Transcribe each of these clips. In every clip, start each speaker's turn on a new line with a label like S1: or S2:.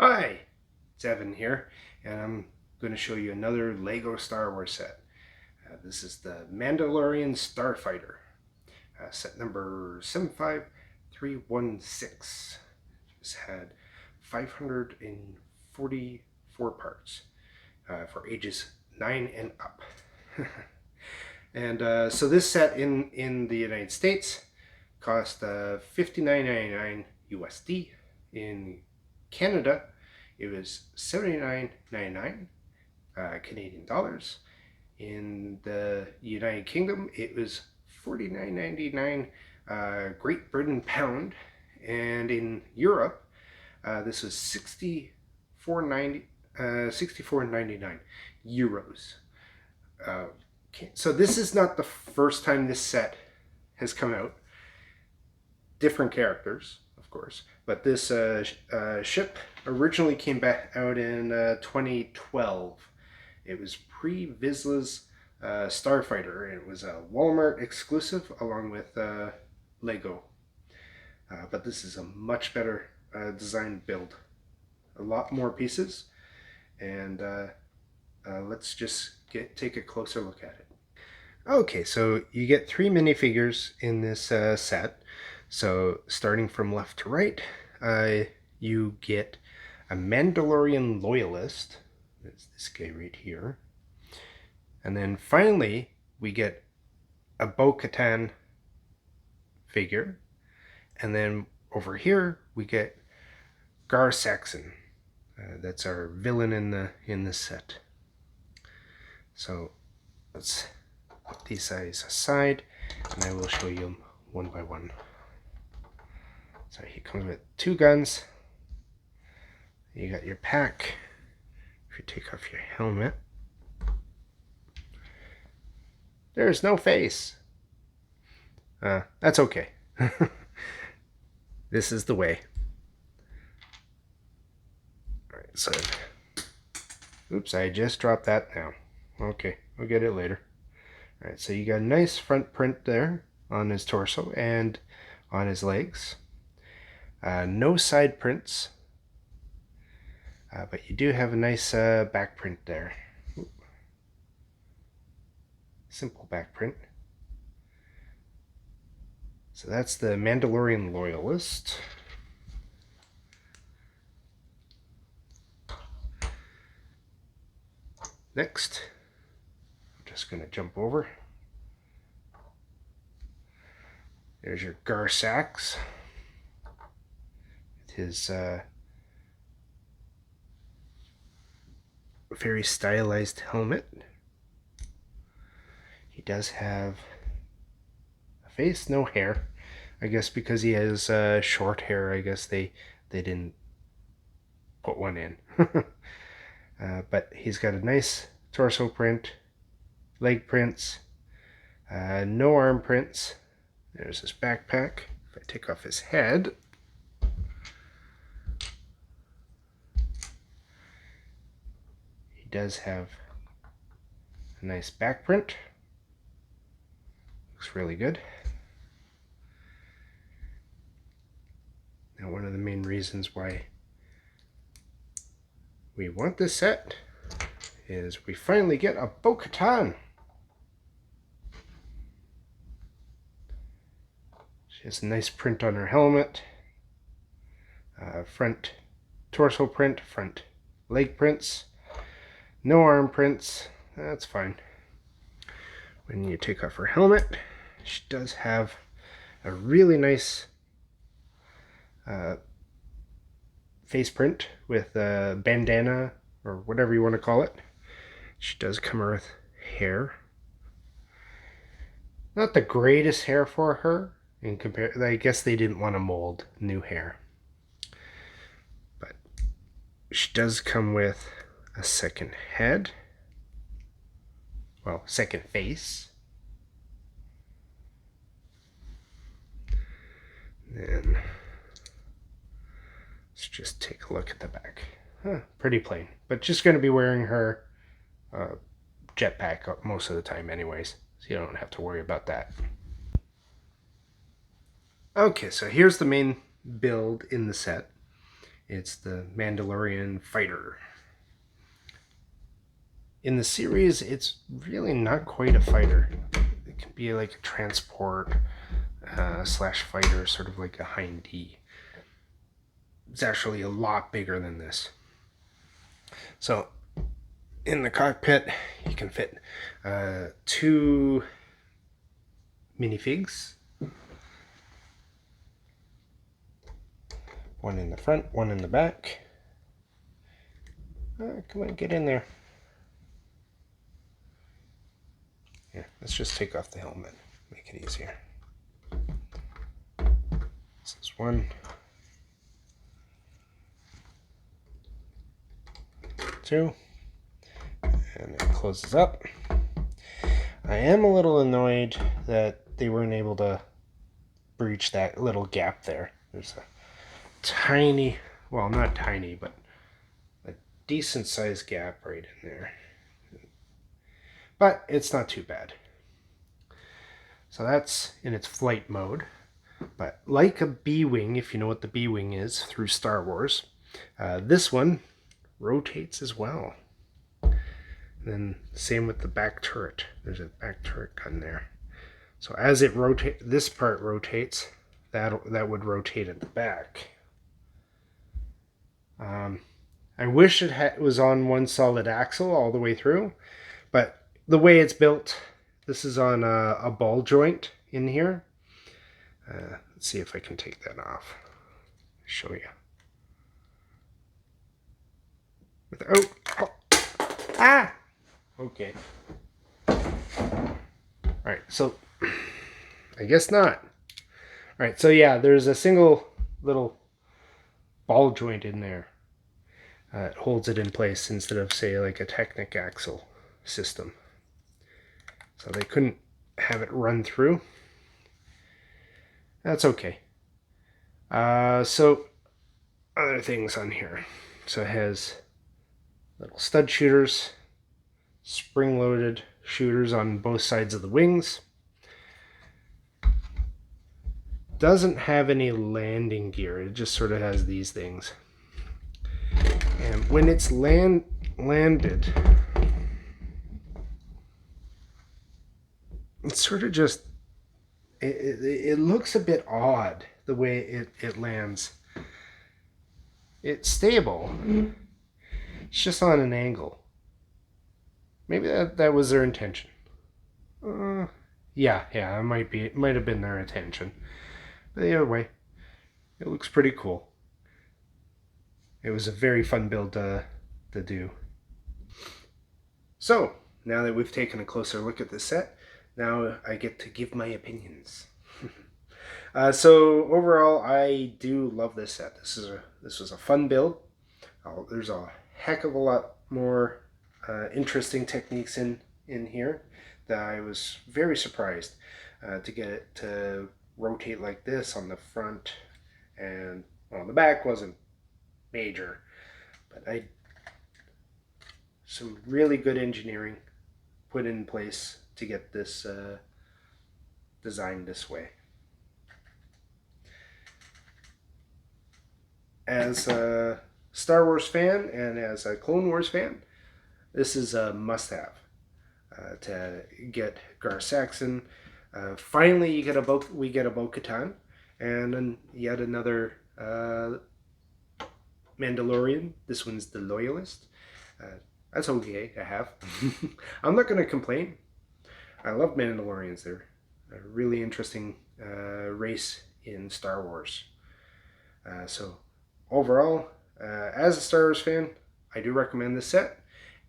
S1: Hi, it's Evan here, and I'm going to show you another Lego Star Wars set. This is the Mandalorian Starfighter, set number 75316. This had 544 parts for ages 9 and up. And so this set in the United States cost $59.99 USD. In Canada, it was $79.99 Canadian dollars. In the United Kingdom, it was $49.99 Great Britain pound, and in Europe, this was $64.99 euros. So this is not the first time this set has come out. Different characters, of course, but this ship originally came back out in 2012. It was pre-Vizsla's Starfighter. It was a Walmart exclusive along with Lego. But this is a much better designed build. A lot more pieces, and let's just take a closer look at it. Okay, so you get 3 minifigures in this set. So starting from left to right, you get a Mandalorian loyalist. That's this guy right here. And then finally, we get a Bo-Katan figure. And then over here, we get Gar Saxon. That's our villain in the set. So let's put these guys aside, and I will show you them one by one. So he comes with 2 guns. You got your pack. If you take off your helmet, there's no face. That's okay. This is the way. Alright, so oops, I just dropped that now. Okay, we'll get it later. Alright, so you got a nice front print there on his torso and on his legs. No side prints, but you do have a nice back print there. Simple back print. So that's the Mandalorian Loyalist. Next, I'm just going to jump over. There's your Gar Sax. His very stylized helmet. He does have a face, no hair. I guess because he has short hair, I guess they didn't put one in. But he's got a nice torso print, leg prints, no arm prints. There's his backpack. If I take off his head, he does have a nice back print. Looks really good. Now, one of the main reasons why we want this set is we finally get a Bo-Katan. She has a nice print on her helmet, front torso print, front leg prints, no arm prints. That's fine. When you take off her helmet, she does have a really nice face print with a bandana or whatever you want to call it. She does come with hair. Not the greatest hair for her in compare. I guess they didn't want to mold new hair, but she does come with a second head. Well, second face. Then let's just take a look at the back. Pretty plain, but just going to be wearing her jetpack most of the time anyways, so you don't have to worry about that. Okay, so here's the main build in the set. It's the Mandalorian Fighter. In the series, it's really not quite a fighter. It can be like a transport slash fighter, sort of like a Hind D. It's actually a lot bigger than this. So in the cockpit, you can fit 2 minifigs. One in the front, one in the back. Come on, get in there. Here, let's just take off the helmet. Make it easier. This is one. 2. And it closes up. I am a little annoyed that they weren't able to breach that little gap there. There's a tiny, well, not tiny, but a decent sized gap right in there. But it's not too bad. So that's in its flight mode. But like a B-Wing, if you know what the B-Wing is through Star Wars, this one rotates as well. And then same with the back turret. There's a back turret gun there. So as it rotates, this part rotates, that would rotate at the back. I wish it was on one solid axle all the way through, but the way it's built, this is on a ball joint in here. Let's see if I can take that off. Show you. Okay. Alright, so I guess not. Alright, so yeah, there's a single little ball joint in there. It holds it in place instead of, say, like a Technic axle system. So they couldn't have it run through. That's okay. So other things on here. So it has little stud shooters, spring-loaded shooters on both sides of the wings. Doesn't have any landing gear. It just sort of has these things. And when it's landed, it's sort of just, it looks a bit odd the way it lands. It's stable. It's just on an angle. Maybe that was their intention. Yeah, it might have been their intention. But either way, it looks pretty cool. It was a very fun build to do. So, now that we've taken a closer look at the set, now I get to give my opinions. So overall, I do love this set. This was a fun build. There's a heck of a lot more interesting techniques in here that I was very surprised to get it to rotate like this on the front, and well, the back wasn't major, but some really good engineering put in place to get this designed this way. As a Star Wars fan and as a Clone Wars fan, this is a must-have to get Gar Saxon. Finally, we get a Bo-Katan, and then yet another Mandalorian. This one's the Loyalist. That's okay to have. I'm not going to complain. I love Mandalorians. They're a really interesting race in Star Wars. So overall, as a Star Wars fan, I do recommend this set.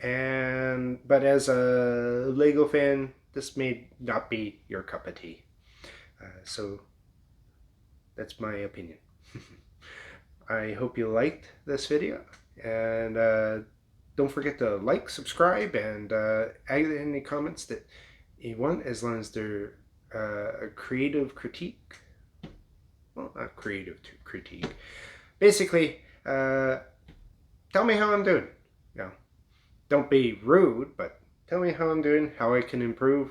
S1: But as a Lego fan, this may not be your cup of tea. So that's my opinion. I hope you liked this video, and don't forget to like, subscribe, and add any comments that you want, as long as they're a creative critique. Well, not creative critique. Basically, tell me how I'm doing. You know, don't be rude, but tell me how I'm doing, how I can improve.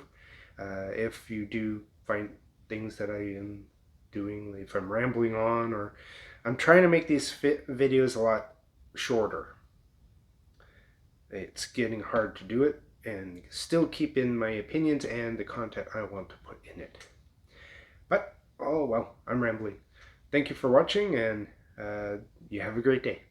S1: If you do find things that I am doing, if I'm rambling on, or I'm trying to make these videos a lot shorter. It's getting hard to do it and still keep in my opinions and the content I want to put in it. But, oh well, I'm rambling. Thank you for watching, and you have a great day.